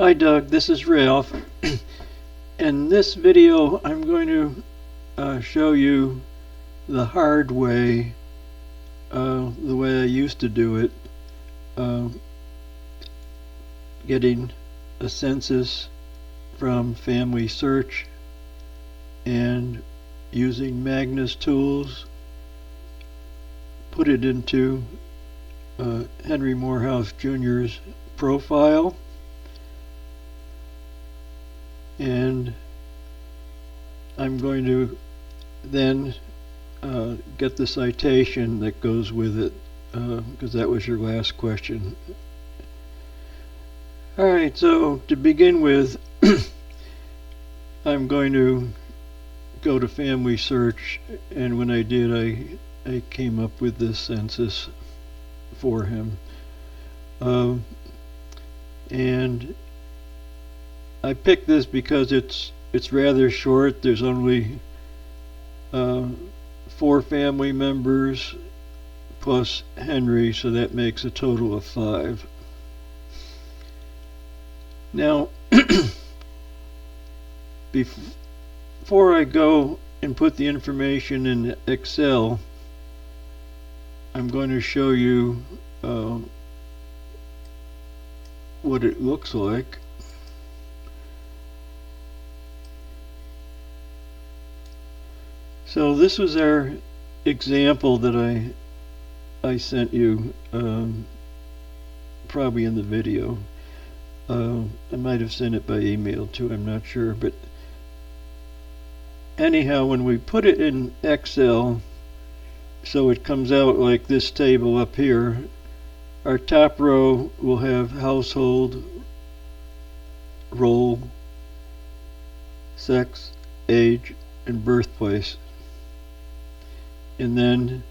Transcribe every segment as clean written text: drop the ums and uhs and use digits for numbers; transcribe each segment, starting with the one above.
Hi Doug, this is Ralph. In this video I'm going to show you the hard way, the way I used to do it, getting a census from Family Search and using MagnusTools, put it into Henry Morehouse Jr.'s profile, and I'm going to then get the citation that goes with it, because that was your last question. Alright, so to begin with, I'm going to go to Family Search, and when I did, I came up with this census for him. And I picked this because it's rather short. There's only 4 family members plus Henry, so that makes a total of 5. Now, before I go and put the information in Excel, I'm going to show you what it looks like. So this was our example that I sent you, probably in the video. I might have sent it by email too, I'm not sure, but anyhow, when we put it in Excel, so it comes out like this table up here, our top row will have household, role, sex, age, and birthplace. And then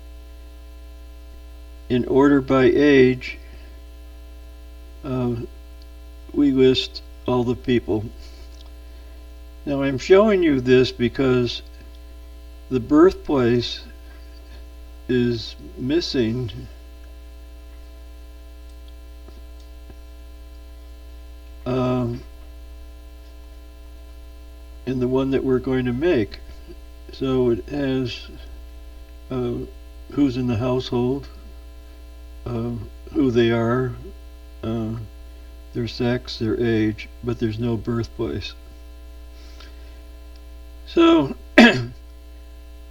in order by age, we list all the people. Now I'm showing you this because the birthplace is missing in the one that we're going to make. So it has who's in the household, who they are, their sex, their age, but there's no birthplace. So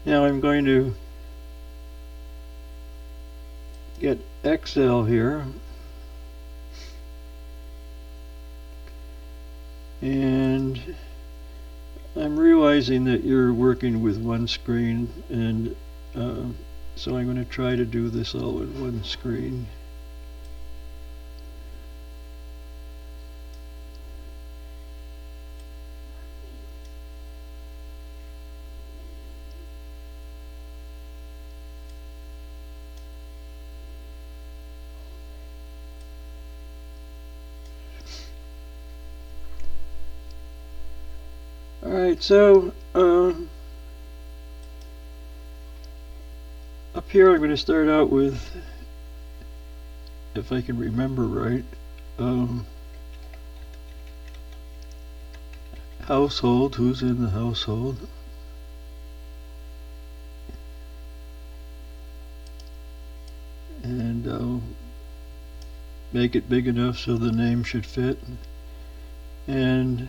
now I'm going to get Excel here, and I'm realizing that you're working with one screen, and so I'm going to try to do this all in one screen. Alright, so up here I'm going to start out with, if I can remember right, household, who's in the household, and I'll make it big enough so the name should fit, and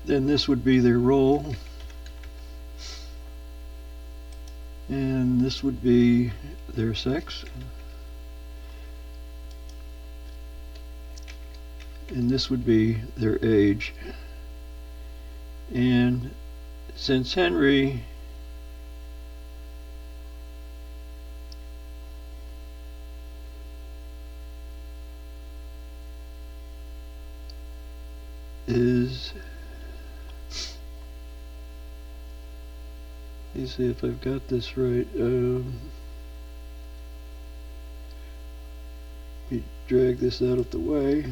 then this would be their role, and this would be their sex, and this would be their age. And since Henry is, let me see if I've got this right. Let me drag this out of the way.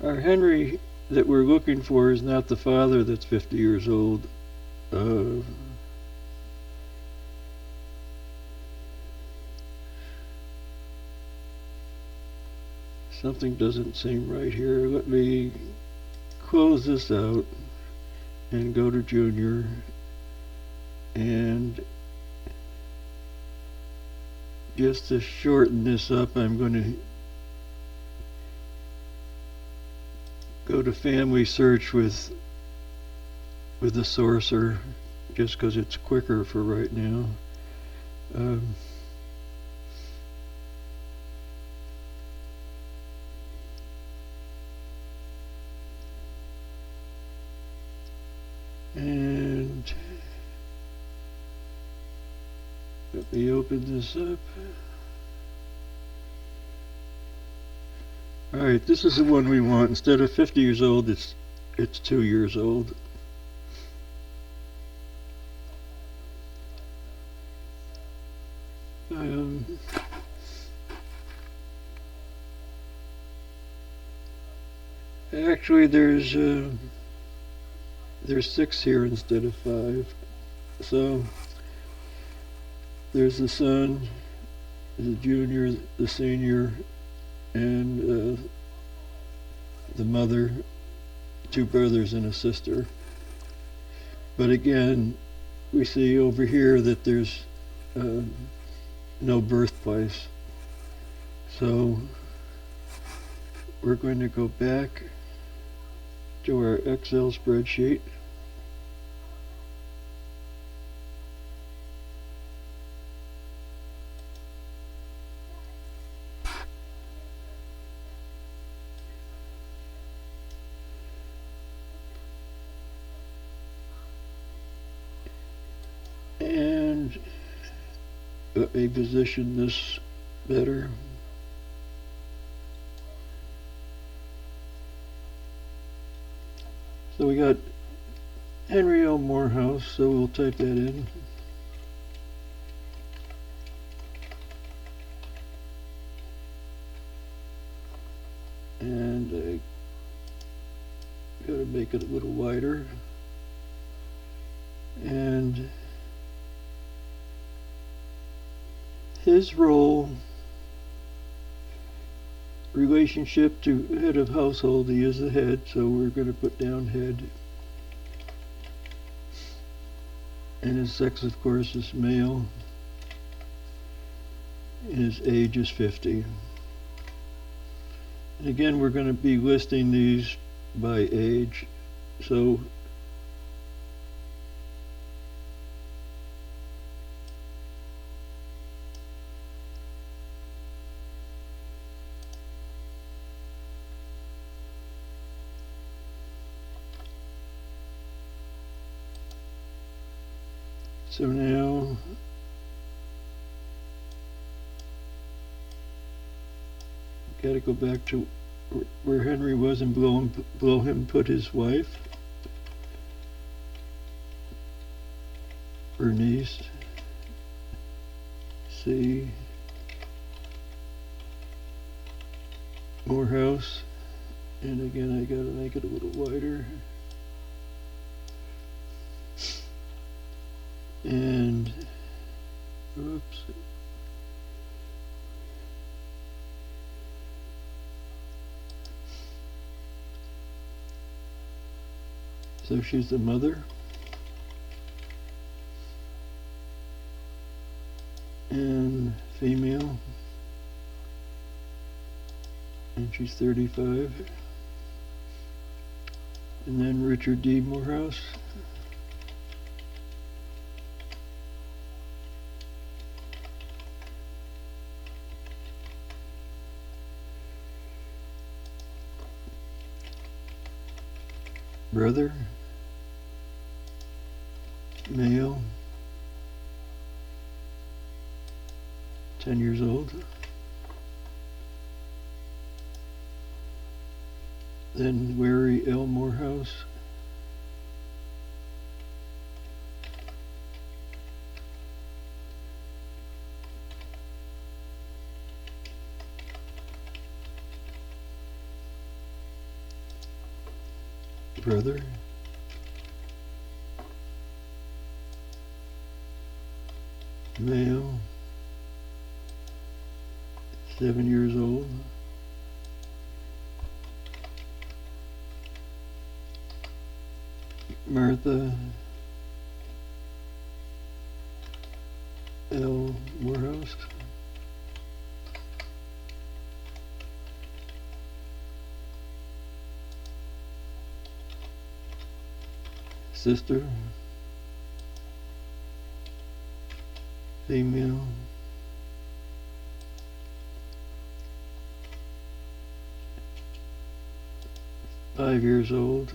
our Henry that we're looking for is not the father that's 50 years old. Something doesn't seem right here. Let me close this out and go to Junior, and just to shorten this up, I'm going to go to family search with the sorcerer, just because it's quicker for right now. And let me open this up. Alright, this is the one we want. Instead of 50 years old, it's 2 years old. Actually, there's 6 here instead of 5. So there's the son, the junior, the senior, and the mother, 2 brothers and a sister. But again, we see over here that there's no birthplace. So we're going to go back to our Excel spreadsheet. And let me position this better. So we got Henry L. Morehouse, so we'll type that in. And I gotta make it a little wider. And his role, relationship to head of household, he is the head, so we're going to put down head. And his sex, of course, is male. And his age is 50. And again, we're going to be listing these by age. So now got to go back to where Henry was and below him put his wife, Bernice. C. Morehouse, and again I got to make it a little wider. And oops. So she's the mother. And female. And she's 35. And then Richard D. Morehouse. Brother, male, 10 years old. Then Wary L. Morehouse. brother. Male, 7 years old. Martha L. Morehouse. Sister, female. Five years old.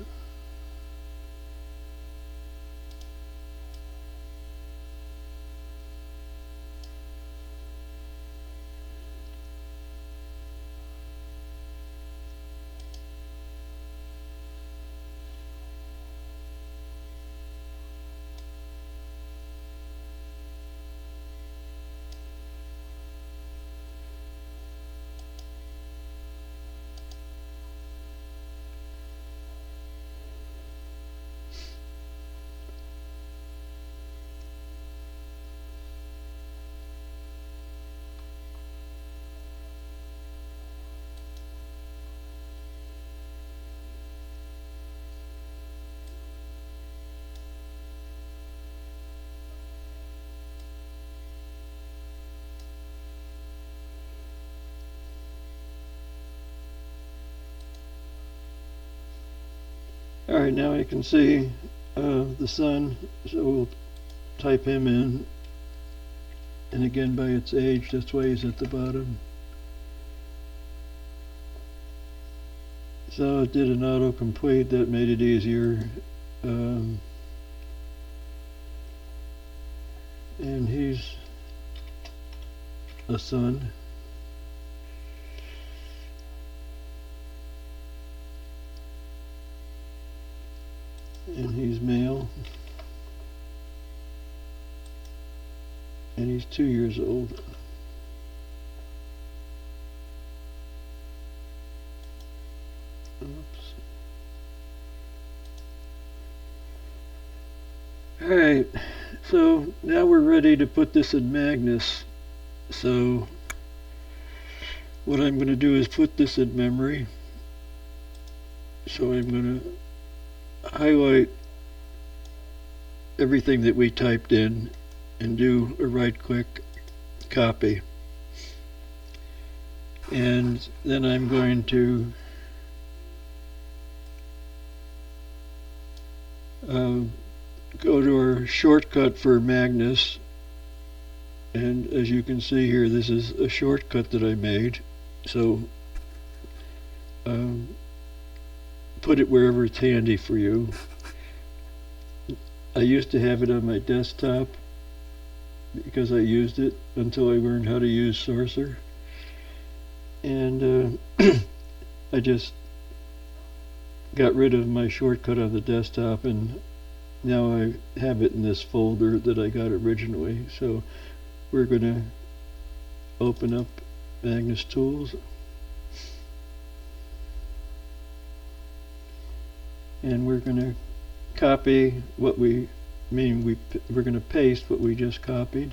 Alright, now I can see the son, so we'll type him in, and again by its age, that's why he's at the bottom. So it did an autocomplete, that made it easier. And he's a son. And he's male. And he's 2 years old. Oops. Alright, so now we're ready to put this in Magnus. So what I'm going to do is put this in memory. So I'm going to highlight everything that we typed in and do a right click copy, and then I'm going to go to our shortcut for Magnus, and as you can see here, this is a shortcut that I made, so put it wherever it's handy for you. I used to have it on my desktop because I used it until I learned how to use Sorcerer, and I just got rid of my shortcut on the desktop, and now I have it in this folder that I got originally. So we're going to open up MagnusTools, and we're going to copy what we're going to paste what we just copied.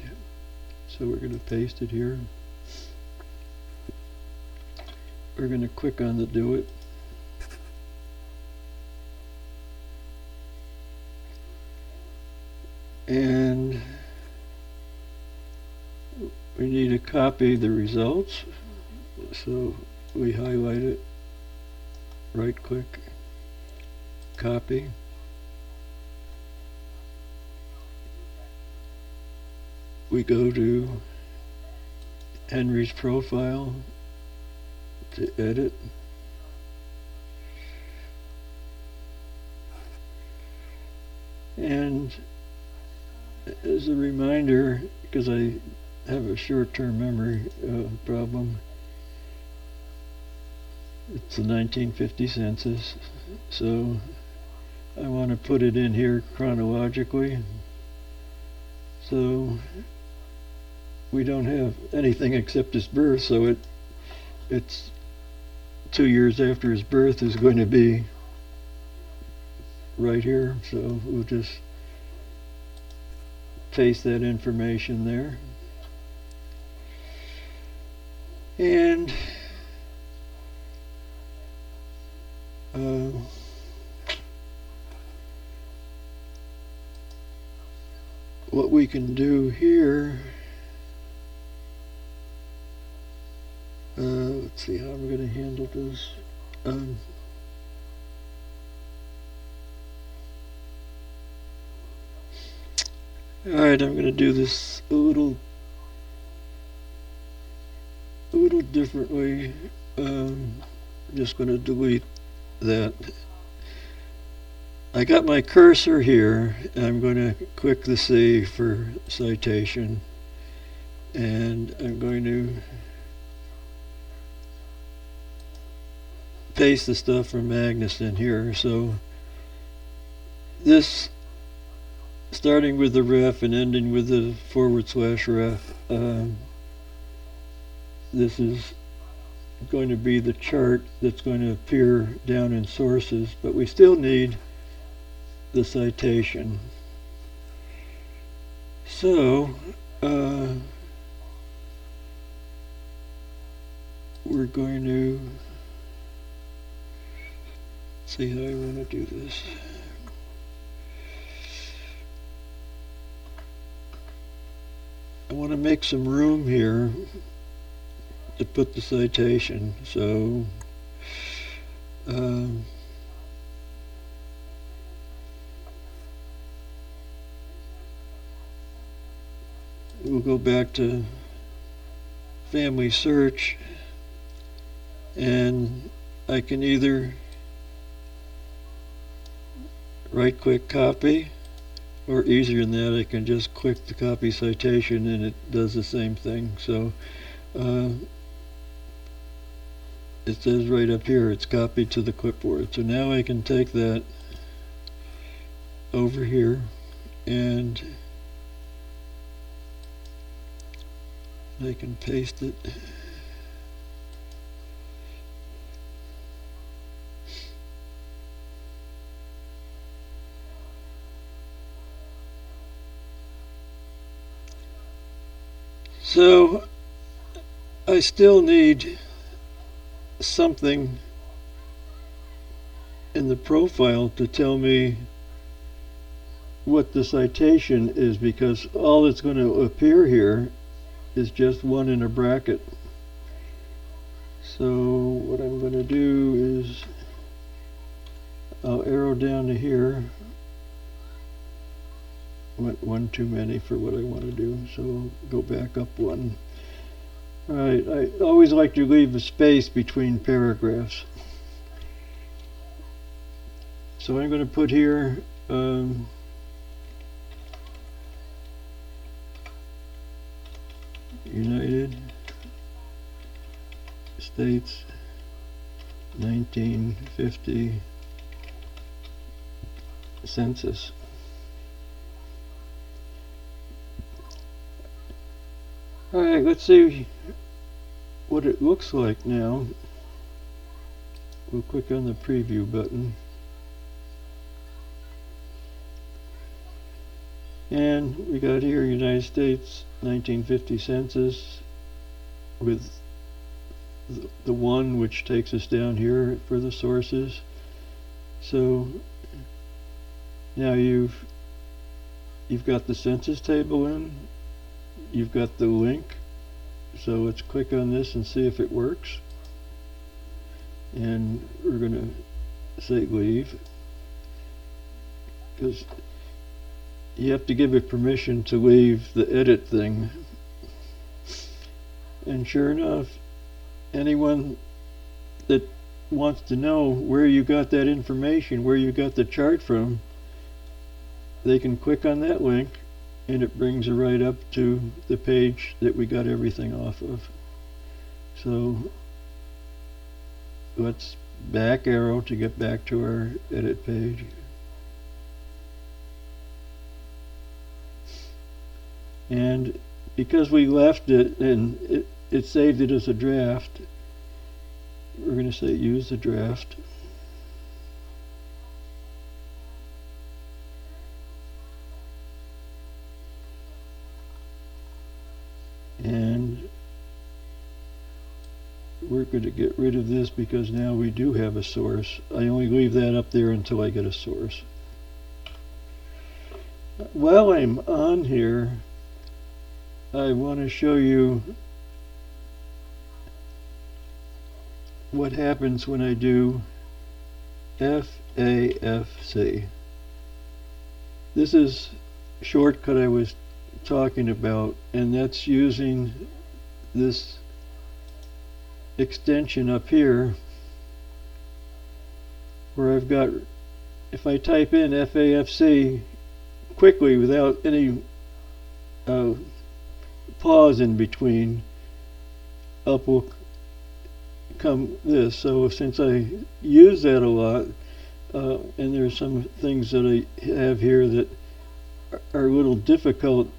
So we're going to paste it here. We're going to click on the do it. And we need to copy the results. So we highlight it, right click, copy. We go to Henry's profile to edit. And as a reminder, because I have a short-term memory problem, it's the 1950 census, so I want to put it in here chronologically. So we don't have anything except his birth, so it's 2 years after his birth is going to be right here, so we'll just paste that information there. And what we can do here, let's see how I'm going to handle this. Alright, I'm going to do this a little differently. I'm just going to delete that. I got my cursor here. I'm going to click the save for citation, and I'm going to paste the stuff from Magnus in here. So this, starting with the ref and ending with the /ref, this is going to be the chart that's going to appear down in sources, but we still need the citation. So we're going to see how I want to do this. I want to make some room here to put the citation, so we'll go back to family search, and I can either right click copy, or easier than that, I can just click the copy citation and it does the same thing. So it says right up here it's copied to the clipboard. So now I can take that over here and I can paste it. So I still need something in the profile to tell me what the citation is, because all that's going to appear here is just one in a bracket. So what I'm going to do is I'll arrow down to here. Went one too many for what I want to do, so I'll go back up one. Alright, I always like to leave a space between paragraphs. So I'm going to put here United States 1950 census. Alright, let's see what it looks like now. We'll click on the preview button. And we got here United States 1950 census with the one which takes us down here for the sources. So now you've got the census table in. You've got the link, so let's click on this and see if it works. And we're going to say leave, because you have to give it permission to leave the edit thing. And sure enough, anyone that wants to know where you got that information, where you got the chart from, they can click on that link and it brings it right up to the page that we got everything off of. So let's back arrow to get back to our edit page. And because we left it and it saved it as a draft, we're going to say use the draft. we're going to get rid of this because now we do have a source. I only leave that up there until I get a source. While I'm on here, I want to show you what happens when I do FAFC. This is a shortcut I was talking about, and that's using this extension up here where I've got, if I type in FAFC quickly without any pause in between, up will come this. So since I use that a lot, and there's some things that I have here that are a little difficult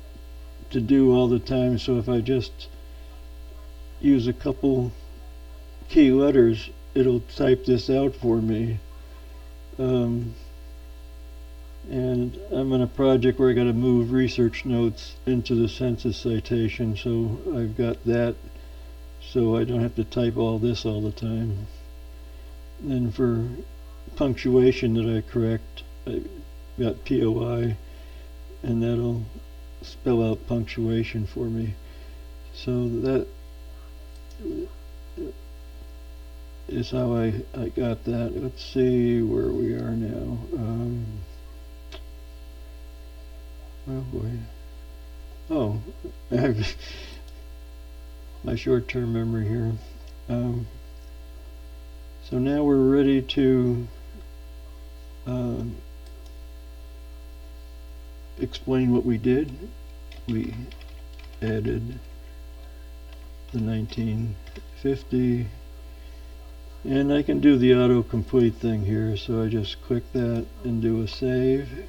to do all the time, so if I just use a couple key letters, it'll type this out for me. And I'm on a project where I got to move research notes into the census citation, so I've got that so I don't have to type all this all the time. And then for punctuation that I correct, I got POI, and that'll spell out punctuation for me. So that is how I got that. Let's see where we are now. Oh boy. Oh, I have my short-term memory here. So now we're ready to explain what we did. We added the 1950, and I can do the autocomplete thing here, so I just click that and do a save.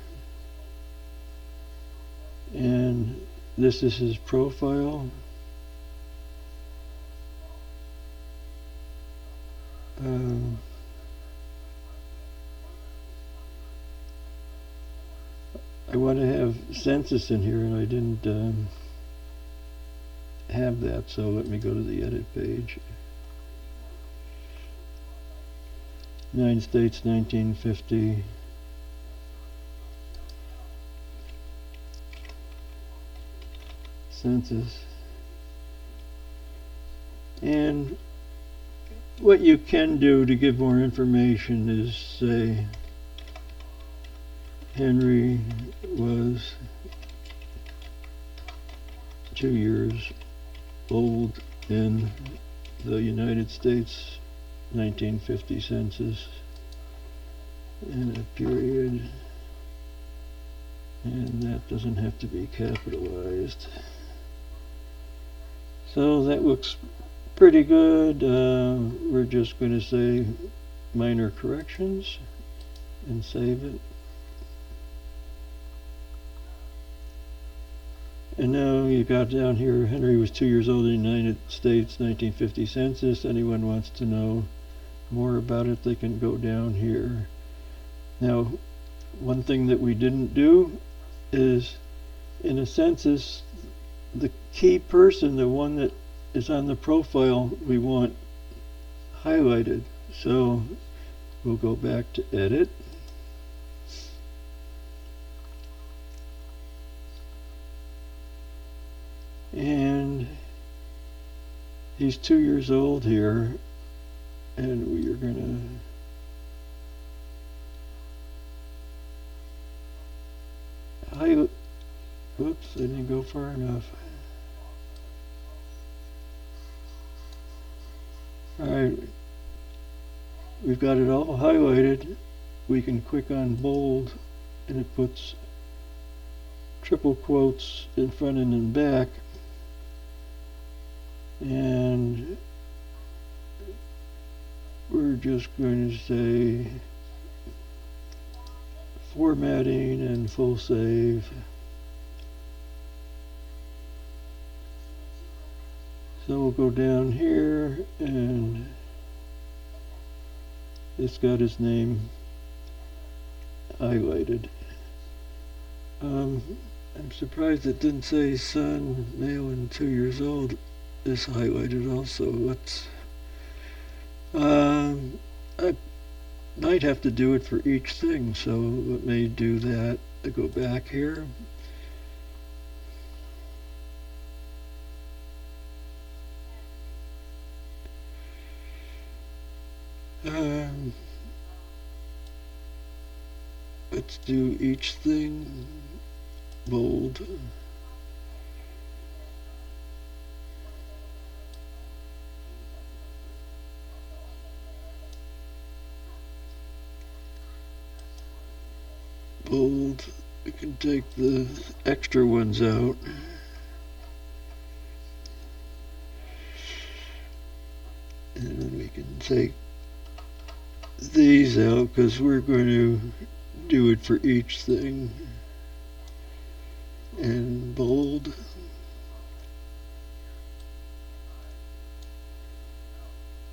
And this is his profile. I want to have census in here, and I didn't have that, so let me go to the edit page. United States 1950. Census. And what you can do to give more information is say Henry was 2 years old in the United States 1950 census, in a period, and that doesn't have to be capitalized. So that looks pretty good. We're just going to say minor corrections and save it. And now you got down here, Henry was 2 years old in the United States 1950 census. Anyone wants to know more about it, they can go down here. Now, one thing that we didn't do is, in a census, the key person, the one that is on the profile, we want highlighted. So we'll go back to edit. And he's 2 years old here, and we are going to highlight. Whoops, I didn't go far enough. Alright, we've got it all highlighted. We can click on bold, and it puts triple quotes in front and in back. And we're just going to say formatting and full save. So we'll go down here, and it's got his name highlighted. I'm surprised it didn't say son, male and 2 years old is highlighted also. Let's I might have to do it for each thing, so let me do that. I go back here. Um, let's do each thing bold. Bold. We can take the extra ones out. And then we can take these out because we're going to do it for each thing. And bold.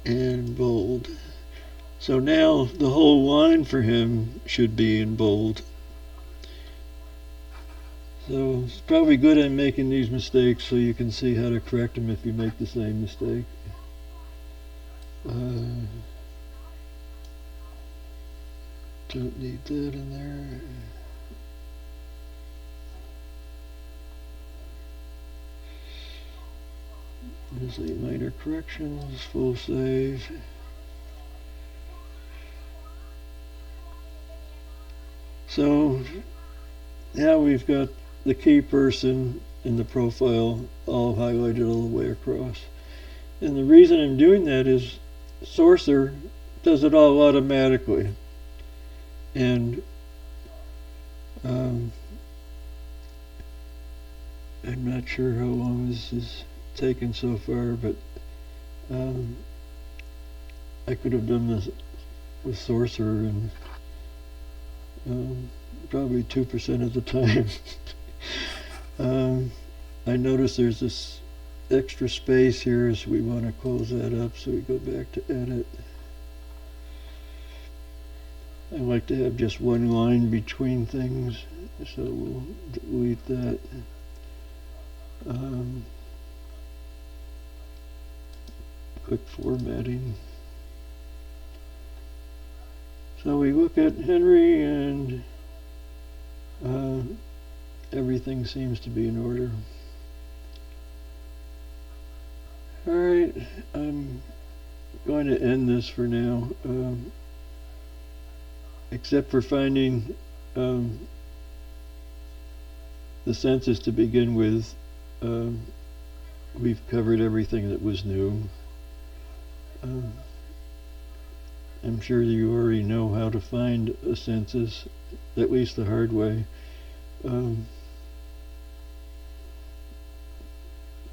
And bold. So now the whole line for him should be in bold. So it's probably good at making these mistakes so you can see how to correct them if you make the same mistake. Don't need that in there. There's a minor corrections, full save. So now we've got the key person in the profile all highlighted all the way across. And the reason I'm doing that is Sorcerer does it all automatically. And I'm not sure how long this is taken so far, but I could have done this with Sorcerer and probably 2% of the time. I notice there's this extra space here, so we want to close that up, so we go back to edit. I like to have just one line between things, so we'll delete that. Quick formatting. So we look at Henry and everything seems to be in order. Alright, I'm going to end this for now, except for finding the census to begin with. We've covered everything that was new. I'm sure you already know how to find a census, at least the hard way.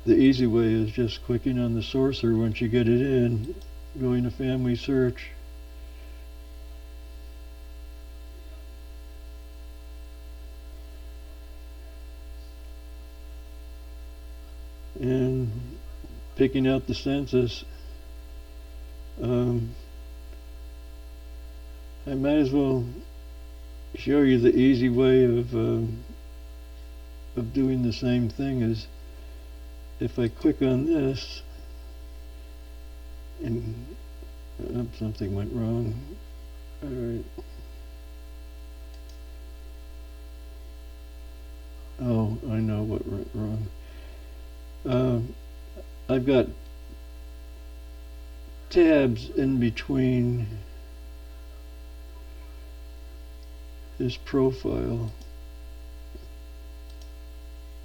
The easy way is just clicking on the sorcerer once you get it in, going to family search. And picking out the census. I might as well show you the easy way of doing the same thing. As if I click on this and something went wrong. Alright. Oh, I know what went wrong. I've got tabs in between his profile,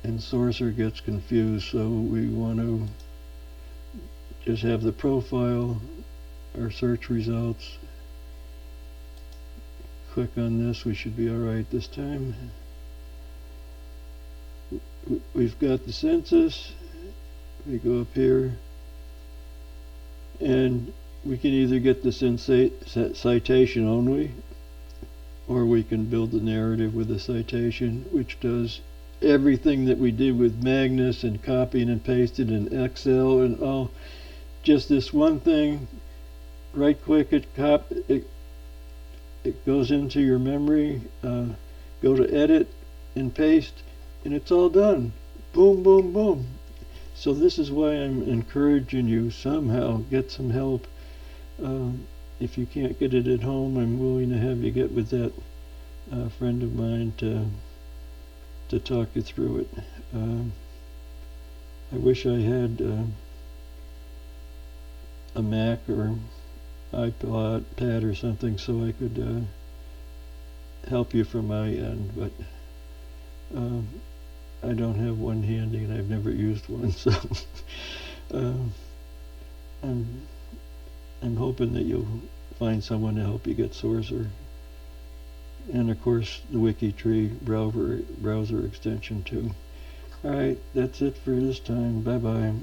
and Sorcerer gets confused, so we want to just have the profile, our search results. Click on this, we should be alright this time. We've got the census. We go up here and we can either get the citation only, or we can build the narrative with a citation, which does everything that we did with Magnus and copying and pasted in Excel and all. Just this one thing, right click it, it goes into your memory, go to edit and paste, and it's all done. Boom, boom, boom. So this is why I'm encouraging you somehow get some help. If you can't get it at home, I'm willing to have you get with that friend of mine to talk you through it. I wish I had a Mac or iPad or something so I could help you from my end, but I don't have one handy and I've never used one, so I'm hoping that you'll find someone to help you get Sourcer, and of course the WikiTree browser extension too. Alright, that's it for this time. Bye bye.